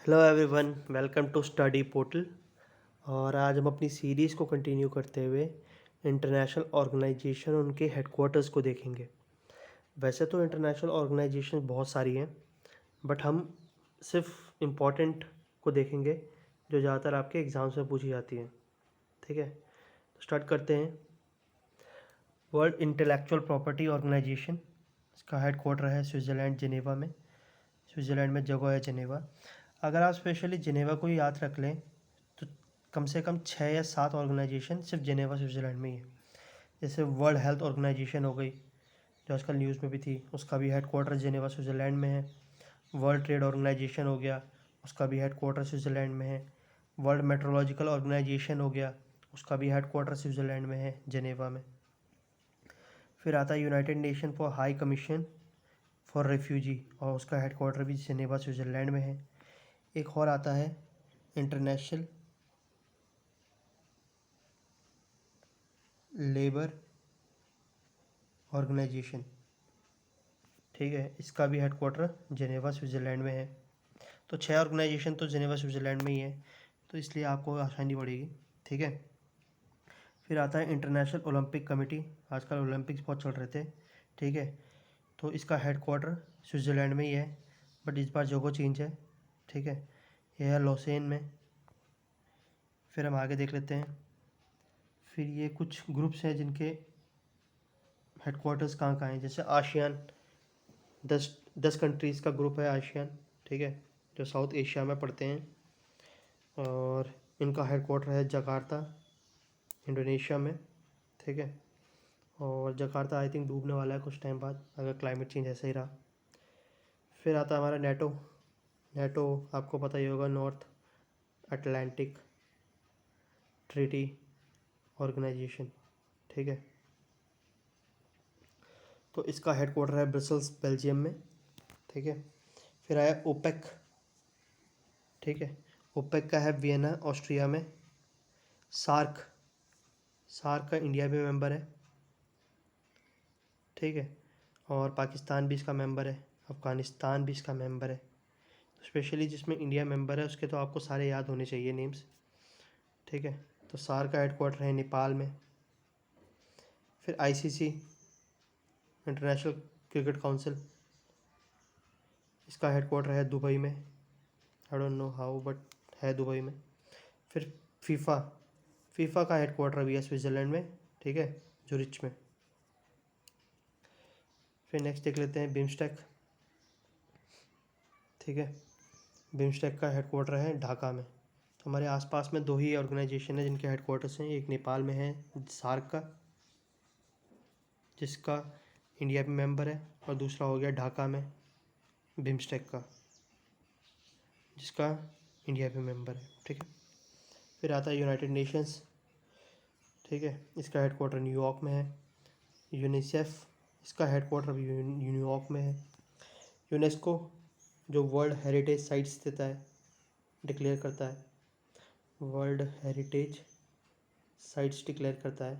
Hello everyone, welcome to Study Portal. और आज हम अपनी सीरीज़ को कंटिन्यू करते हुए इंटरनेशनल ऑर्गेनाइजेशन उनके हेडक्वार्टर्स को देखेंगे। वैसे तो इंटरनेशनल ऑर्गेनाइजेशन बहुत सारी हैं, बट हम सिर्फ इम्पोर्टेंट को देखेंगे जो ज़्यादातर आपके एग्ज़ाम्स में पूछी जाती हैं। ठीक है, तो स्टार्ट करते हैं। वर्ल्ड इंटेलेक्चुअल प्रॉपर्टी ऑर्गेनाइजेशन, इसका हेडक्वार्टर है स्विट्ज़रलैंड जिनेवा में। स्विट्ज़रलैंड में जगह है जिनेवा। अगर आप स्पेशली जिनेवा को ही याद रख लें तो कम से कम 6 या 7 ऑर्गेनाइजेशन सिर्फ जिनेवा स्विट्ज़रलैंड में ही है। जैसे वर्ल्ड हेल्थ ऑर्गेनाइजेशन हो गई, जो आजकल न्यूज़ में भी थी, उसका भी हेडक्वार्टर जिनेवा स्विट्ज़रलैंड में है। वर्ल्ड ट्रेड ऑर्गेनाइजेशन हो गया, उसका भी हेडक्वार्टर स्विट्ज़रलैंड में है। वर्ल्ड मेट्रोलॉजिकल ऑर्गेनाइजेशन हो गया, उसका भी हेडक्वार्टर स्विट्ज़रलैंड में है, जिनेवा में। फिर आता है United nation for high commission for refugee, और उसका हेडक्वार्टर भी जिनेवा स्विट्ज़रलैंड में है। एक और आता है इंटरनेशनल लेबर ऑर्गेनाइजेशन। ठीक है, इसका भी हेडक्वार्टर जिनेवा स्विट्ज़रलैंड में है। तो 6 ऑर्गेनाइजेशन तो जिनेवा स्विट्ज़रलैंड में ही है, तो इसलिए आपको आसानी पड़ेगी। ठीक है, फिर आता है इंटरनेशनल ओलंपिक कमेटी। आजकल ओलंपिक्स बहुत चल रहे थे। ठीक है, तो इसका हेडक्वार्टर स्विट्ज़रलैंड में ही है, बट इस बार जगह चेंज है। ठीक है, यह है लॉसेन में। फिर हम आगे देख लेते हैं। फिर ये कुछ ग्रुप्स हैं जिनके हेडक्वार्टर्स कहाँ कहाँ हैं। जैसे आशियान, 10 कंट्रीज़ का ग्रुप है आशियान। ठीक है, जो साउथ एशिया में पड़ते हैं, और इनका हेडक्वार्टर है जकार्ता, इंडोनेशिया में। ठीक है, और जकार्ता आई थिंक डूबने वाला है कुछ टाइम बाद, अगर क्लाइमेट चेंज ऐसा ही रहा। फिर आता है हमारा नेटो। नेटो आपको पता ही होगा, नॉर्थ अटलांटिक ट्रीटी ऑर्गेनाइजेशन। ठीक है, तो इसका हेडक्वार्टर है ब्रसल्स, बेल्जियम में। ठीक है, फिर आया ओपेक। ठीक है, ओपेक का है वियना, ऑस्ट्रिया में। सार्क, सार्क का इंडिया भी मेंबर है। ठीक है, और पाकिस्तान भी इसका मेंबर है, अफ़गानिस्तान भी इसका मेंबर है। स्पेशली जिसमें इंडिया मेंबर है उसके तो आपको सारे याद होने चाहिए नेम्स। ठीक है, तो सार्क का हेडक्वार्टर है नेपाल में। फिर आईसीसी, इंटरनेशनल क्रिकेट काउंसिल, इसका हेडक्वार्टर है दुबई में। I don't know how, but है दुबई में। फिर फीफा, फीफा का हेडक्वार्टर भी है स्विट्ज़रलैंड में। ठीक है, जुरिच में। फिर नेक्स्ट देख लेते हैं बिम्स्टेक। ठीक है, बिम्स्टेक का हेडक्वार्टर है ढाका में। तो हमारे आसपास में 2 ही ऑर्गेनाइजेशन है जिनके हेडक्वार्टर्स हैं। एक नेपाल में है सार्क का, जिसका इंडिया भी मेंबर है, और दूसरा हो गया ढाका में बिम्स्टेक का, जिसका इंडिया भी मेंबर है। ठीक है, फिर आता है यूनाइटेड नेशंस। ठीक है, इसका हेडक्वार्टर न्यूयॉर्क में है। यूनिसेफ, इसका हेडक्वार्टर भी न्यूयॉर्क में है। यूनेस्को, जो वर्ल्ड हेरिटेज साइट्स देता है, डिक्लेयर करता है, वर्ल्ड हेरिटेज साइट्स डिक्लेयर करता है।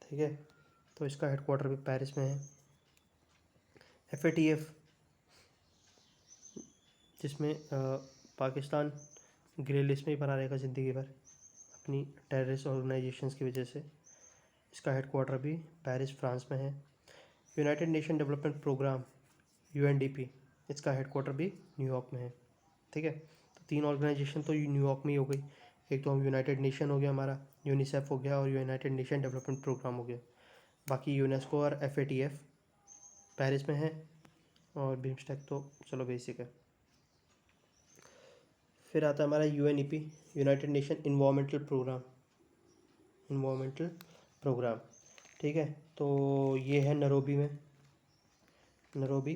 ठीक है, तो इसका हेडक्वार्टर भी पेरिस में है। FATF, जिसमें पाकिस्तान ग्रे लिस्ट में ही बना रहेगा ज़िंदगी भर अपनी टेररिस्ट ऑर्गेनाइजेशंस की वजह से, इसका हेडक्वार्टर भी पेरिस, फ्रांस में है। United Nation Development Program, UNDP, इसका हेडक्वार्टर भी न्यूयॉर्क में है। ठीक है, तो 3 ऑर्गेनाइजेशन तो न्यूयॉर्क में ही हो गई। एक तो हम यूनाइटेड नेशन हो गया हमारा, यूनिसेफ हो गया, और यूनाइटेड नेशन डेवलपमेंट प्रोग्राम हो गया। बाकी यूनेस्को और FATF पेरिस में है, और बिम्स्टेक तो चलो बेसिक है। फिर आता है हमारा UNEP, United Nation environmental program, environmental program. ठीक है, तो ये है नैरोबी में, नैरोबी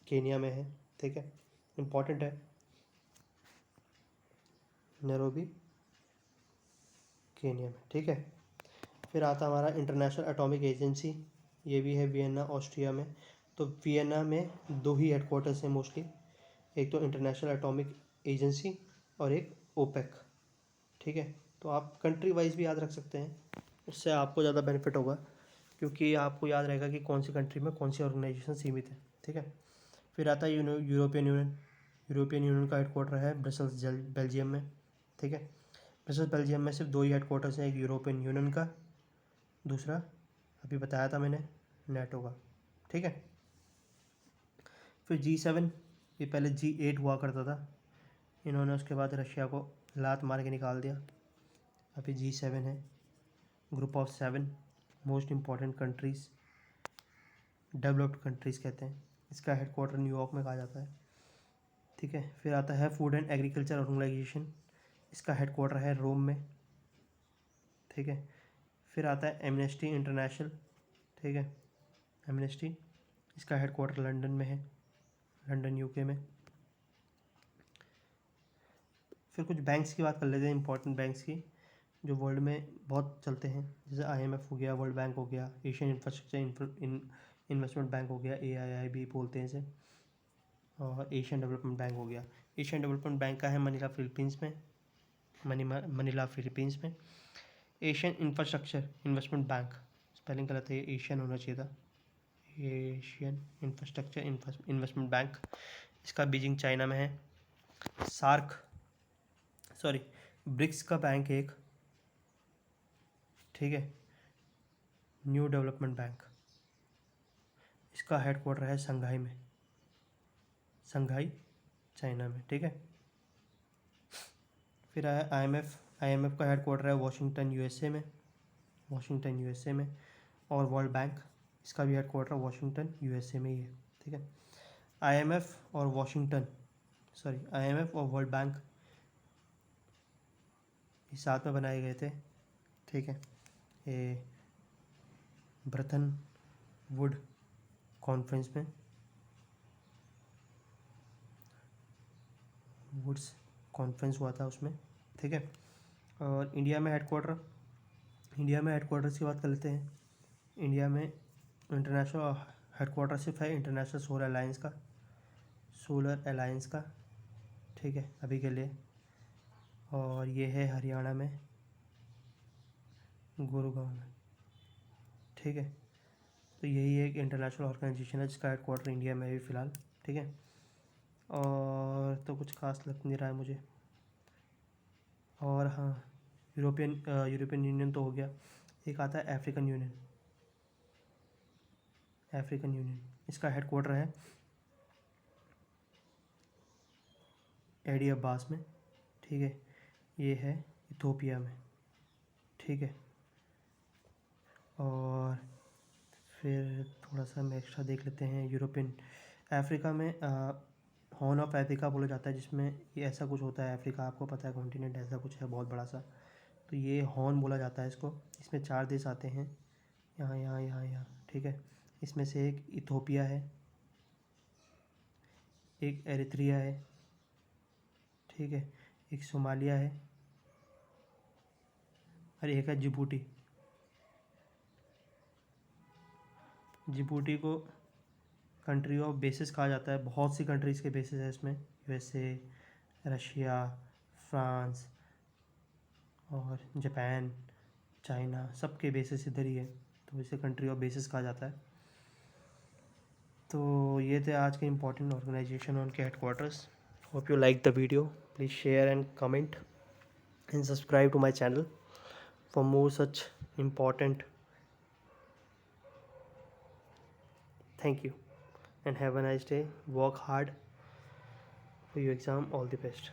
केनिया में है। ठीक है, इम्पॉर्टेंट है नैरोबी केनिया में। ठीक है, फिर आता हमारा इंटरनेशनल एटॉमिक एजेंसी, ये भी है वियना, ऑस्ट्रिया में। तो वियना में 2 ही हेडक्वार्टर्स हैं मोस्टली, एक तो इंटरनेशनल एटॉमिक एजेंसी और एक ओपेक। ठीक है, तो आप कंट्री वाइज भी याद रख सकते हैं, उससे आपको ज़्यादा बेनिफिट होगा, क्योंकि आपको याद रहेगा कि कौन सी कंट्री में कौन सी ऑर्गेनाइजेशन सीमित है। ठीक है, फिर आता है यूरोपियन यूनियन। यूरोपियन यूनियन का हेडक्वार्टर है ब्रसल्स बेल्जियम में, ठीक है। ब्रसल्स बेल्जियम में सिर्फ 2 ही हेडक्वार्टर्स हैं, एक यूरोपियन यूनियन का, दूसरा अभी बताया था मैंने नेटो का, ठीक है। फिर G7, ये पहले G8 हुआ करता था, इन्होंने उसके बाद रशिया को लात मार के निकाल दिया, अभी G7 है। Group of 7 most important countries, developed countries कहते हैं। इसका हेडक्वार्टर न्यूयॉर्क में कहा जाता है, ठीक है। फिर आता है फूड एंड एग्रीकल्चर ऑर्गेनाइजेशन, इसका हेडक्वार्टर है रोम में, ठीक है। फिर आता है एमनेस्टी इंटरनेशनल, ठीक है, एमनेस्टी, इसका हेडक्वार्टर लंदन में है, लंदन यूके में। फिर कुछ बैंक्स की बात कर लेते हैं, इंपॉर्टेंट बैंक्स की जो वर्ल्ड में बहुत चलते हैं, जैसे IMF हो गया, वर्ल्ड बैंक हो गया, एशियन इंफ्रास्ट्रक्चर इन्वेस्टमेंट बैंक हो गया, AIIB बोलते हैं इसे, और एशियन डेवलपमेंट बैंक हो गया। एशियन डेवलपमेंट बैंक का है मनीला फिलीपींस में, मनीला फिलीपींस में। Asian infrastructure investment bank, spelling गलत है, एशियन होना चाहिए था, एशियन इंफ्रास्ट्रक्चर इन्वेस्टमेंट बैंक, इसका बीजिंग चाइना में है। ब्रिक्स का बैंक है एक, ठीक है, न्यू डेवलपमेंट बैंक, इसका हेडक्वार्टर है शंघाई में, शंघाई चाइना में, ठीक है। फिर आया IMF का हेडक्वार्टर है वाशिंगटन USA में, वाशिंगटन USA में। और वर्ल्ड बैंक, इसका भी हेडक्वार्टर वाशिंगटन USA में ही है, ठीक है। IMF और वर्ल्ड बैंक इस साथ में बनाए गए थे, ठीक है, ये ब्रेटन वुड कॉन्फ्रेंस में, वुड्स कॉन्फ्रेंस हुआ था उसमें, ठीक है। और इंडिया में हेडक्वार्टर्स की बात कर लेते हैं। इंडिया में इंटरनेशनल हेडक्वार्टर सिर्फ है इंटरनेशनल सोलर अलायंस का, ठीक है, अभी के लिए। और ये है हरियाणा में, गुरुगांव में, ठीक है। तो यही एक इंटरनेशनल ऑर्गेनाइजेशन है जिसका हेडक्वार्टर इंडिया में है अभी फ़िलहाल, ठीक है। और तो कुछ खास लग नहीं रहा है मुझे। और हाँ, यूरोपियन यूनियन तो हो गया, एक आता है अफ्रीकन यूनियन, इसका हेडक्वार्टर है एडी अब्बास में, ठीक है, ये है इथोपिया में, ठीक है। और फिर थोड़ा सा हम एक्स्ट्रा देख लेते हैं। अफ्रीका में हॉर्न ऑफ अफ्रीका बोला जाता है, जिसमें ये ऐसा कुछ होता है, अफ्रीका आपको पता है कॉन्टिनेंट ऐसा कुछ है बहुत बड़ा सा, तो ये हॉर्न बोला जाता है इसको। इसमें 4 देश आते हैं, यहाँ, ठीक है। इसमें से एक इथोपिया है, एक एरिथ्रिया है, ठीक है, एक सोमालिया है, और एक है जिबूटी को कंट्री ऑफ बेसिस कहा जाता है। बहुत सी कंट्रीज़ के बेसिस है इसमें, USA, रशिया, फ्रांस और जापान, चाइना, सबके बेसिस इधर ही है, तो इसे कंट्री ऑफ बेसिस कहा जाता है। तो ये थे आज के इम्पोर्टेंट ऑर्गेनाइजेशन और उनके headquarters. Hope you like the video, please share and comment and subscribe to my channel for more such important. Thank you and have a nice day. Work hard for your exam. All the best.